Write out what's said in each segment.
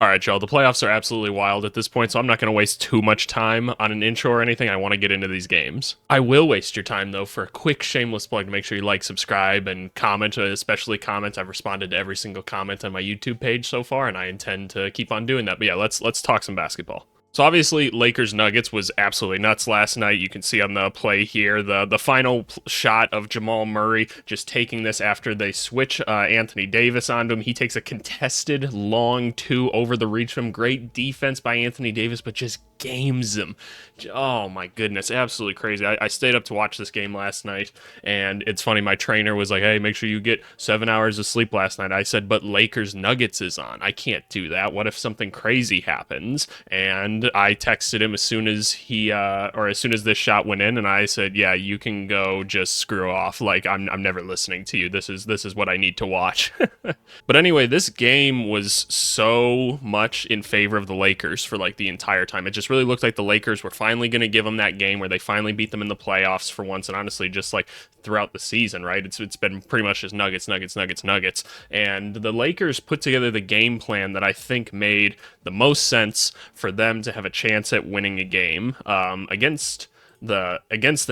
All right, Joe, the playoffs are absolutely wild at this point, so I'm not going to waste too much time on an intro or anything. I want to get into these games. I will waste your time, though, for a quick shameless plug to make sure you like, subscribe, and comment, especially comments. I've responded to every single comment on my YouTube page so far, and I intend to keep on doing that. But yeah, let's talk some basketball. So obviously, Lakers Nuggets was absolutely nuts last night. You can see on the play here the final shot of Jamal Murray just taking this after they switch Anthony Davis onto him. He takes a contested long two over the reach from him. Great defense by Anthony Davis, but just games him. Oh my goodness, absolutely crazy. I stayed up to watch this game last night, and it's funny, my trainer was like, hey, make sure you get 7 hours of sleep last night. I said, but Lakers Nuggets is on. I can't do that. What if something crazy happens? And I texted him as soon as as soon as this shot went in, and I said, yeah, you can go just screw off. Like, I'm never listening to you. This is what I need to watch. But anyway, this game was so much in favor of the Lakers for like the entire time. It just really looked like the Lakers were finally going to give them that game where they finally beat them in the playoffs for once, and honestly, just like throughout the season, right? It's been pretty much just Nuggets, Nuggets, Nuggets, Nuggets, and the Lakers put together the game plan that I think made the most sense for them to have a chance at winning a game against the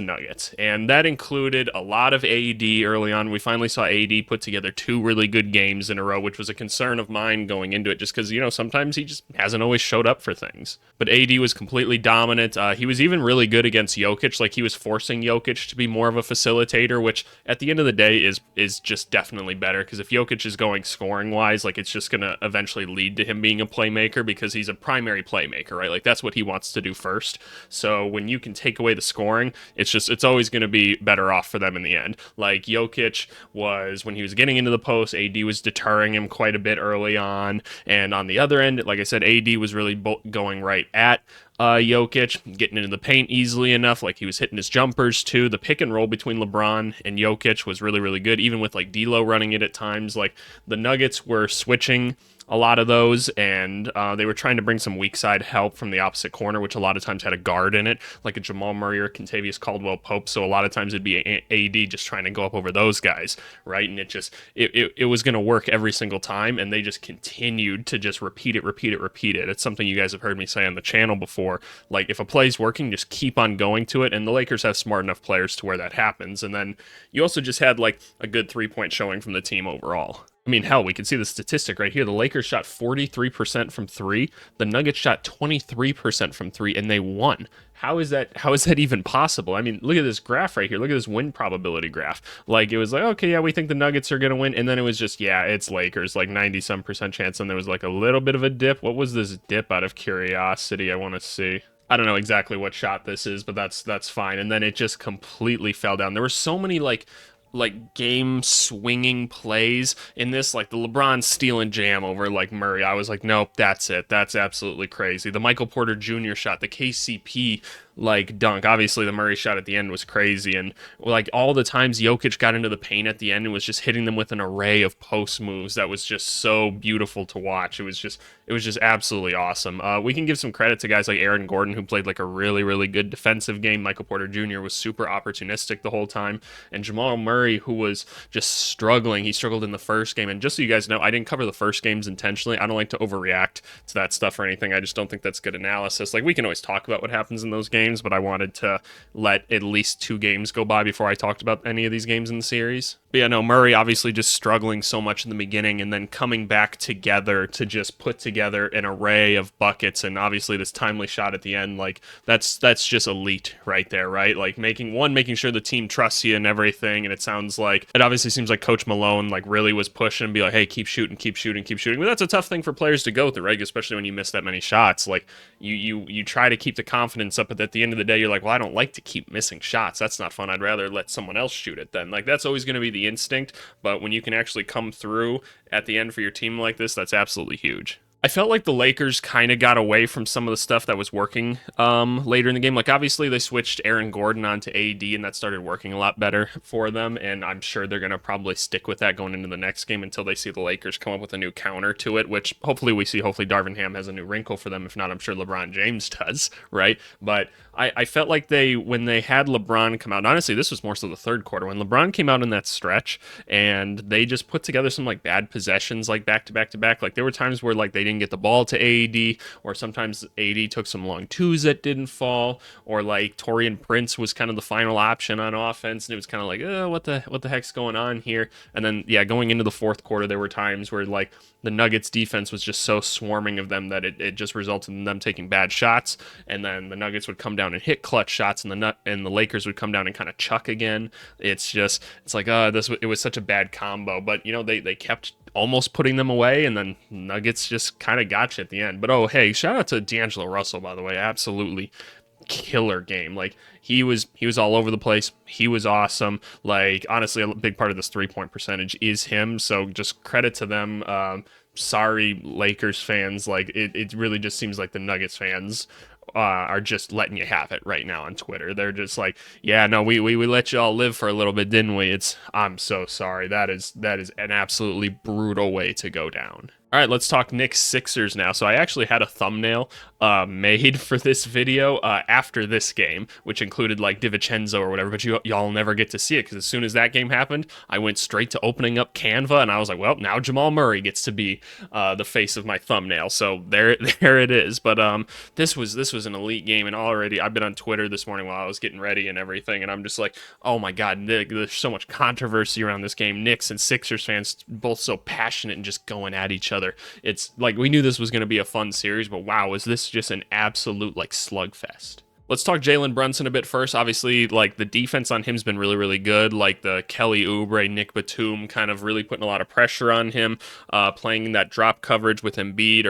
Nuggets, and that included a lot of AD early on. We finally saw AD put together two really good games in a row, which was a concern of mine going into it, just because sometimes he just hasn't always showed up for things. But AD was completely dominant. He was even really good against Jokic. Like, he was forcing Jokic to be more of a facilitator, which at the end of the day is just definitely better, because if Jokic is going scoring wise, like, it's just gonna eventually lead to him being a playmaker, because he's a primary playmaker, right? Like, that's what he wants to do first. So when you can take away the scoring, it's always going to be better off for them in the end. Like, Jokic was, when he was getting into the post, AD was deterring him quite a bit early on, and on the other end, like I said, AD was really going right at Jokic, getting into the paint easily enough. Like, he was hitting his jumpers too. The pick and roll between LeBron and Jokic was really, really good, even with like D'Lo running it at times. Like, the Nuggets were switching a lot of those, and they were trying to bring some weak side help from the opposite corner, which a lot of times had a guard in it, like a Jamal Murray or Kentavious Caldwell-Pope. So a lot of times it'd be AD just trying to go up over those guys, right? And it was going to work every single time, and they just continued to just repeat it. It's something you guys have heard me say on the channel before. Like, if a play's working, just keep on going to it, and the Lakers have smart enough players to where that happens. And then you also just had like a good 3-point showing from the team overall. I mean, hell, we can see the statistic right here. The Lakers shot 43% from three. The Nuggets shot 23% from three, and they won. How is that even possible? I mean, look at this graph right here. Look at this win probability graph. Like, it was like, okay, yeah, we think the Nuggets are going to win. And then it was just, yeah, it's Lakers, like 90-some% chance. And there was like a little bit of a dip. What was this dip, out of curiosity? I want to see. I don't know exactly what shot this is, but that's fine. And then it just completely fell down. There were so many like game swinging plays in this, like the LeBron steal and jam over like Murray. I was like, nope, that's it. That's absolutely crazy. The Michael Porter Jr. shot, the KCP like dunk. Obviously, the Murray shot at the end was crazy, and like all the times Jokic got into the paint at the end and was just hitting them with an array of post moves that was just so beautiful to watch. It was just absolutely awesome. We can give some credit to guys like Aaron Gordon, who played like a really, really good defensive game. Michael Porter Jr. was super opportunistic the whole time, and Jamal Murray, who was just struggling. He struggled in the first game, and just so you guys know, I didn't cover the first games intentionally. I don't like to overreact to that stuff or anything. I just don't think that's good analysis. Like, we can always talk about what happens in those games, but I wanted to let at least 2 games go by before I talked about any of these games in the series. But yeah, no, Murray obviously just struggling so much in the beginning, and then coming back together to just put together an array of buckets, and obviously this timely shot at the end, like that's just elite right there, right? Like, making sure the team trusts you and everything. And it obviously seems like Coach Malone like really was pushing and be like, hey, keep shooting. But that's a tough thing for players to go through, right? Especially when you miss that many shots. Like, you try to keep the confidence up, but at the end of the day, you're like, well, I don't like to keep missing shots. That's not fun. I'd rather let someone else shoot it then. Like, that's always going to be the instinct, but when you can actually come through at the end for your team like this, that's absolutely huge. I felt like the Lakers kind of got away from some of the stuff that was working later in the game. Like, obviously, they switched Aaron Gordon onto AD, and that started working a lot better for them, and I'm sure they're going to probably stick with that going into the next game until they see the Lakers come up with a new counter to it, which hopefully we see. Hopefully Darvin Ham has a new wrinkle for them. If not, I'm sure LeBron James does, right? But I felt like when they had LeBron come out, and honestly, this was more so the third quarter, when LeBron came out in that stretch, and they just put together some like bad possessions, like back to back to back. Like, there were times where like they didn't get the ball to AD, or sometimes AD took some long twos that didn't fall, or like Torian Prince was kind of the final option on offense, and it was kind of like, what the heck's going on here? And then yeah, going into the fourth quarter, there were times where like the Nuggets defense was just so swarming of them that it just resulted in them taking bad shots, and then the Nuggets would come down and hit clutch shots, and the Lakers would come down and kind of chuck again. It's like it was such a bad combo, but they kept almost putting them away, and then Nuggets just kind of got you at the end. But oh hey, shout out to D'Angelo Russell, by the way, absolutely killer game. Like he was all over the place. He was awesome. Like honestly, a big part of this 3-point percentage is him. So just credit to them. Sorry, Lakers fans. Like it really just seems like the Nuggets fans are just letting you have it right now on Twitter. They're just like, yeah, no, we let you all live for a little bit, didn't we? I'm so sorry. That is an absolutely brutal way to go down. All right, let's talk Knicks Sixers now. So I actually had a thumbnail made for this video after this game, which included like DiVincenzo or whatever, but y'all never get to see it because as soon as that game happened, I went straight to opening up Canva, and I was like, well, now Jamal Murray gets to be the face of my thumbnail. So there it is. But this was an elite game, and already I've been on Twitter this morning while I was getting ready and everything, and I'm just like, oh my God, there's so much controversy around this game. Knicks and Sixers fans both so passionate and just going at each other. It's like we knew this was going to be a fun series, but wow, is this just an absolute like slugfest. Let's talk Jalen Brunson a bit first. Obviously, like the defense on him's been really, really good. Like the Kelly Oubre, Nick Batum kind of really putting a lot of pressure on him, playing that drop coverage with Embiid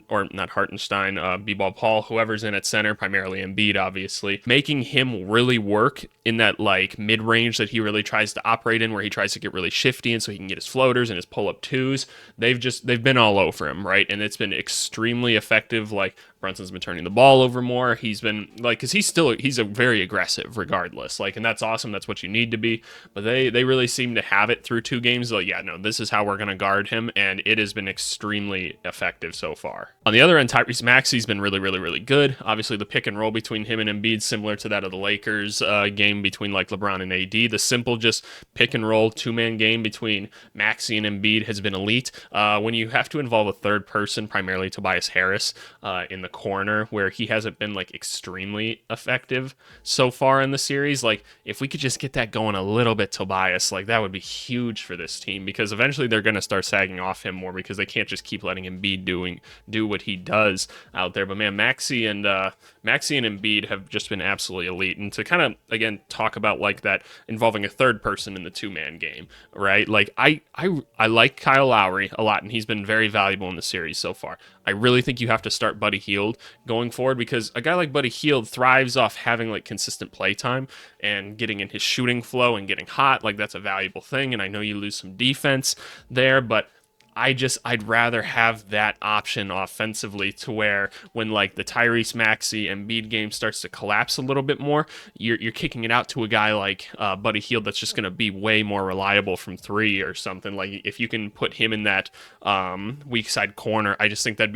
or not Hartenstein, B-Ball Paul, whoever's in at center, primarily Embiid, obviously, making him really work in that like mid-range that he really tries to operate in, where he tries to get really shifty and so he can get his floaters and his pull-up twos. They've been all over him, right? And it's been extremely effective. Like Brunson's been turning the ball over more. He's been like, because he's a very aggressive regardless. Like, and that's awesome. That's what you need to be. But they really seem to have it through 2 games. Like, yeah, no, this is how we're going to guard him. And it has been extremely effective so far. On the other end, Tyrese Maxey's been really, really, really good. Obviously, the pick and roll between him and Embiid, similar to that of the Lakers game between like LeBron and AD. The simple just pick and roll 2-man game between Maxey and Embiid has been elite. When you have to involve a third person, primarily Tobias Harris, in the corner, where he hasn't been like extremely effective so far in the series, like if we could just get that going a little bit, Tobias, like that would be huge for this team, because eventually they're going to start sagging off him more because they can't just keep letting him do what he does out there. But man, Maxey and Embiid have just been absolutely elite. And to kind of again talk about like that involving a third person in the 2-man game, right? Like I like Kyle Lowry a lot, and he's been very valuable in the series so far. I really think you have to start Buddy Hield going forward, because a guy like Buddy Hield thrives off having like consistent play time and getting in his shooting flow and getting hot. Like that's a valuable thing. And I know you lose some defense there, but I'd rather have that option offensively, to where when like the Tyrese Maxey and Embiid game starts to collapse a little bit more, you're kicking it out to a guy like Buddy Hield that's just going to be way more reliable from 3 or something. Like if you can put him in that weak side corner, I think that'd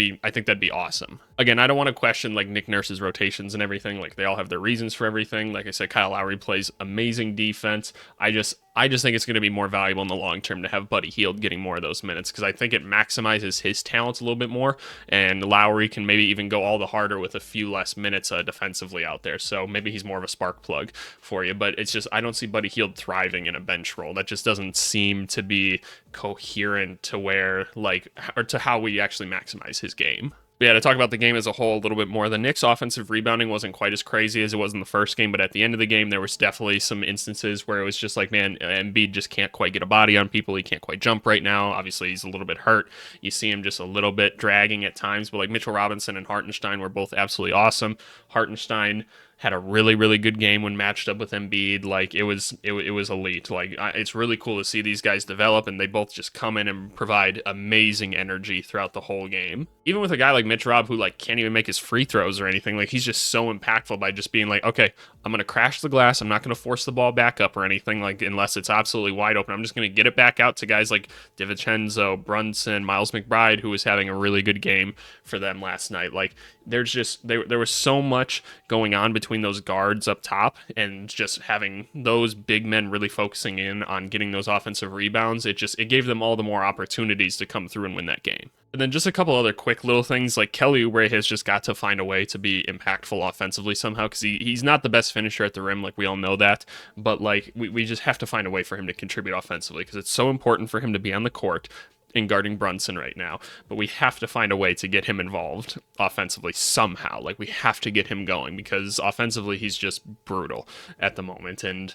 be awesome. Again, I don't want to question like Nick Nurse's rotations and everything. Like they all have their reasons for everything. Like I said, Kyle Lowry plays amazing defense. I just think it's going to be more valuable in the long term to have Buddy Hield getting more of those minutes, because I think it maximizes his talents a little bit more, and Lowry can maybe even go all the harder with a few less minutes defensively out there. So maybe he's more of a spark plug for you, but it's just I don't see Buddy Hield thriving in a bench role. That just doesn't seem to be coherent to where like, or to how we actually maximize his game. But yeah, to talk about the game as a whole a little bit more, the Knicks' offensive rebounding wasn't quite as crazy as it was in the first game, but at the end of the game, there was definitely some instances where it was just like, man, Embiid just can't quite get a body on people. He can't quite jump right now. Obviously, he's a little bit hurt. You see him just a little bit dragging at times, but like Mitchell Robinson and Hartenstein were both absolutely awesome. Hartenstein had a really, really good game when matched up with Embiid. Like it was elite. Like it's really cool to see these guys develop, and they both just come in and provide amazing energy throughout the whole game. Even with a guy like Mitch Rob, who like can't even make his free throws or anything, like he's just so impactful by just being like, okay, I'm gonna crash the glass. I'm not gonna force the ball back up or anything, like unless it's absolutely wide open. I'm just gonna get it back out to guys like DiVincenzo, Brunson, Miles McBride, who was having a really good game for them last night. Like there's just there was so much going on between between those guards up top and just having those big men really focusing in on getting those offensive rebounds, it gave them all the more opportunities to come through and win that game. And then just a couple other quick little things, like Kelly Oubre has just got to find a way to be impactful offensively somehow, because he's not the best finisher at the rim, like we all know that, but like we just have to find a way for him to contribute offensively, because it's so important for him to be on the court in guarding Brunson right now, but we have to find a way to get him involved offensively somehow. Like, we have to get him going, because offensively he's just brutal at the moment. And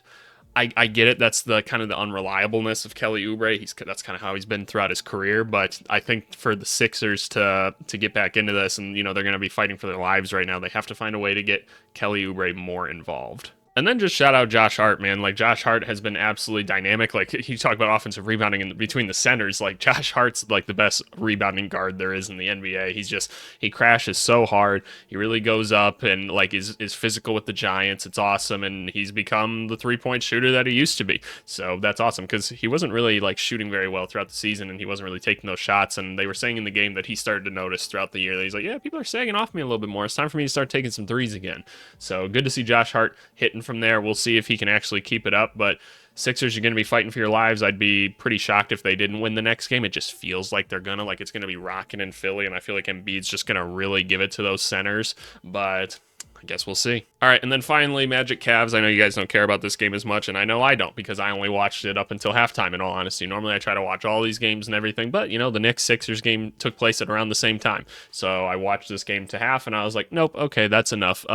I get it. That's the kind of the unreliableness of Kelly Oubre. That's kind of how he's been throughout his career. But I think for the Sixers to get back into this, and they're going to be fighting for their lives right now, they have to find a way to get Kelly Oubre more involved. And then just shout out Josh Hart, man. Like, Josh Hart has been absolutely dynamic. Like, you talk about offensive rebounding in between the centers. Like, Josh Hart's like the best rebounding guard there is in the NBA. He crashes so hard. He really goes up and like is physical with the Giants. It's awesome. And he's become the 3-point shooter that he used to be. So that's awesome, because he wasn't really like shooting very well throughout the season, and he wasn't really taking those shots. And they were saying in the game that he started to notice throughout the year that he's like, yeah, people are sagging off me a little bit more. It's time for me to start taking some threes again. So good to see Josh Hart hitting from there. We'll see if he can actually keep it up, but Sixers, you're going to be fighting for your lives. I'd be pretty shocked if they didn't win the next game. It just feels like they're going to, like it's going to be rocking in Philly, and I feel like Embiid's just going to really give it to those centers, but I guess we'll see. All right, and then finally, Magic Cavs. I know you guys don't care about this game as much, and I know I don't, because I only watched it up until halftime, in all honesty. Normally I try to watch all these games and everything, but the Knicks-Sixers game took place at around the same time. So I watched this game to half, and I was like, nope, okay, that's enough.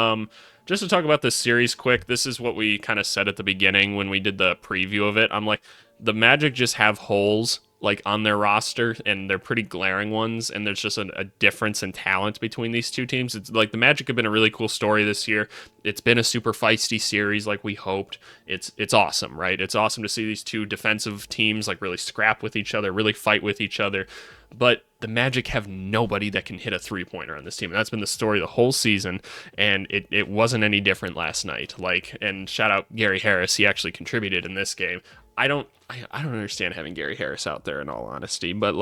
Just to talk about this series quick, this is what we kind of said at the beginning when we did the preview of it. I'm like, the Magic just have holes like on their roster, and they're pretty glaring ones, and there's just a difference in talent between these two teams. It's like the Magic have been a really cool story this year. It's been a super feisty series like we hoped. It's awesome, right? It's awesome to see these two defensive teams like really scrap with each other, really fight with each other. But the Magic have nobody that can hit a three-pointer on this team. And that's been the story the whole season, and it wasn't any different last night. And shout out Gary Harris. He actually contributed in this game. I don't understand having Gary Harris out there, in all honesty, but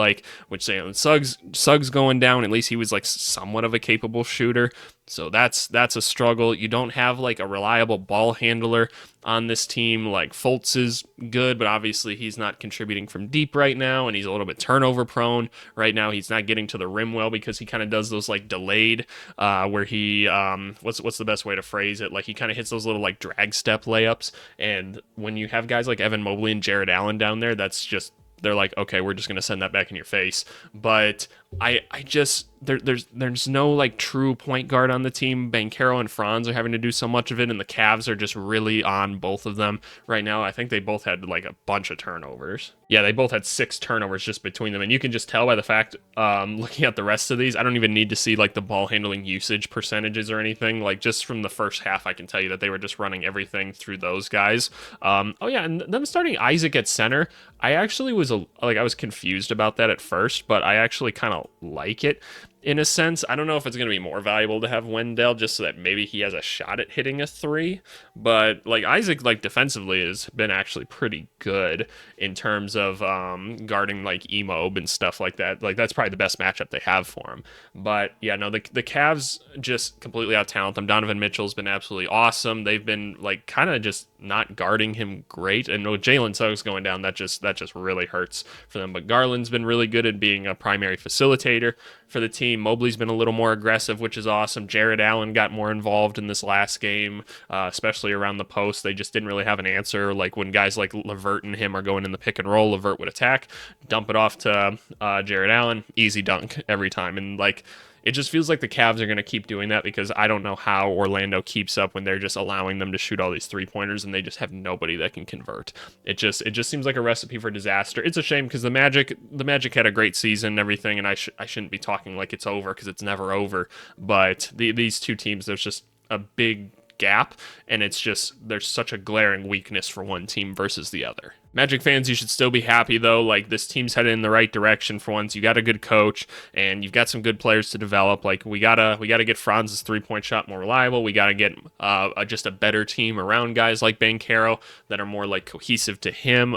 Suggs going down, at least he was like somewhat of a capable shooter. So that's a struggle. You don't have like a reliable ball handler on this team. Like, Fultz is good, but obviously he's not contributing from deep right now, and he's a little bit turnover prone right now. He's not getting to the rim well, because he kind of does those like delayed where he what's the best way to phrase it? Like, he kind of hits those little like drag step layups, and when you have guys like Evan Mobley and Jared Allen down there, they're like, okay, we're just going to send that back in your face. But I just, there's no like true point guard on the team. Banchero and Franz are having to do so much of it, and the Cavs are just really on both of them right now. I think they both had like a bunch of turnovers. Yeah, they both had 6 turnovers just between them, and you can just tell by the fact, looking at the rest of these, I don't even need to see like the ball handling usage percentages or anything. Like, just from the first half, I can tell you that they were just running everything through those guys. Oh yeah, and them starting Isaac at center, I actually was I was confused about that at first, but I actually kind of like it in a sense. I don't know if it's going to be more valuable to have Wendell, just so that maybe he has a shot at hitting a 3, but like Isaac, like defensively, has been actually pretty good in terms of guarding like Emob and stuff like that. Like, that's probably the best matchup they have for him. But yeah, no, the Cavs just completely out talent them. Donovan Mitchell's been absolutely awesome. They've been like kind of just not guarding him great, and with Jalen Suggs going down, that just really hurts for them. But Garland's been really good at being a primary facilitator for the team. Mobley's been a little more aggressive, which is awesome. Jared Allen got more involved in this last game, especially around the post. They just didn't really have an answer. Like, when guys like LeVert and him are going in the pick and roll, LeVert would attack, dump it off to Jared Allen, easy dunk every time. And like, it just feels like the Cavs are going to keep doing that, because I don't know how Orlando keeps up when they're just allowing them to shoot all these 3-pointers and they just have nobody that can convert. It just seems like a recipe for disaster. It's a shame, because the Magic had a great season and everything, and I shouldn't be talking like it's over, because it's never over. But these two teams, there's just a big gap, and it's just, there's such a glaring weakness for one team versus the other. Magic fans, you should still be happy though. Like, this team's headed in the right direction for once. You got a good coach, and you've got some good players to develop. Like, we gotta get Franz's 3-point shot more reliable. We gotta get just a better team around guys like Banchero that are more like cohesive to him.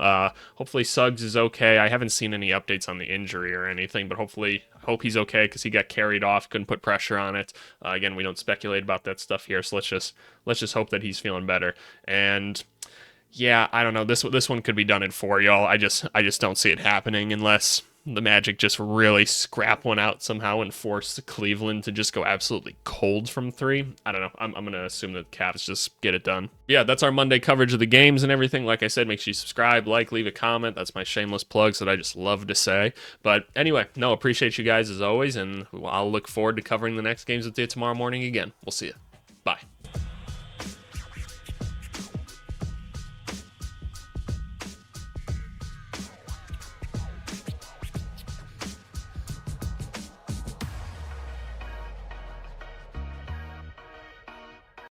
Hopefully Suggs is okay. I haven't seen any updates on the injury or anything, but hopefully hope he's okay because he got carried off, couldn't put pressure on it. Again, we don't speculate about that stuff here, so let's just hope that he's feeling better. And yeah, I don't know. This one could be done in 4, y'all. I just don't see it happening unless the Magic just really scrap one out somehow and force Cleveland to just go absolutely cold from 3. I don't know. I'm going to assume that Cavs just get it done. Yeah, that's our Monday coverage of the games and everything. Like I said, make sure you subscribe, like, leave a comment. That's my shameless plugs that I just love to say. But anyway, no, appreciate you guys as always, and I'll look forward to covering the next games with you tomorrow morning again. We'll see you. Bye.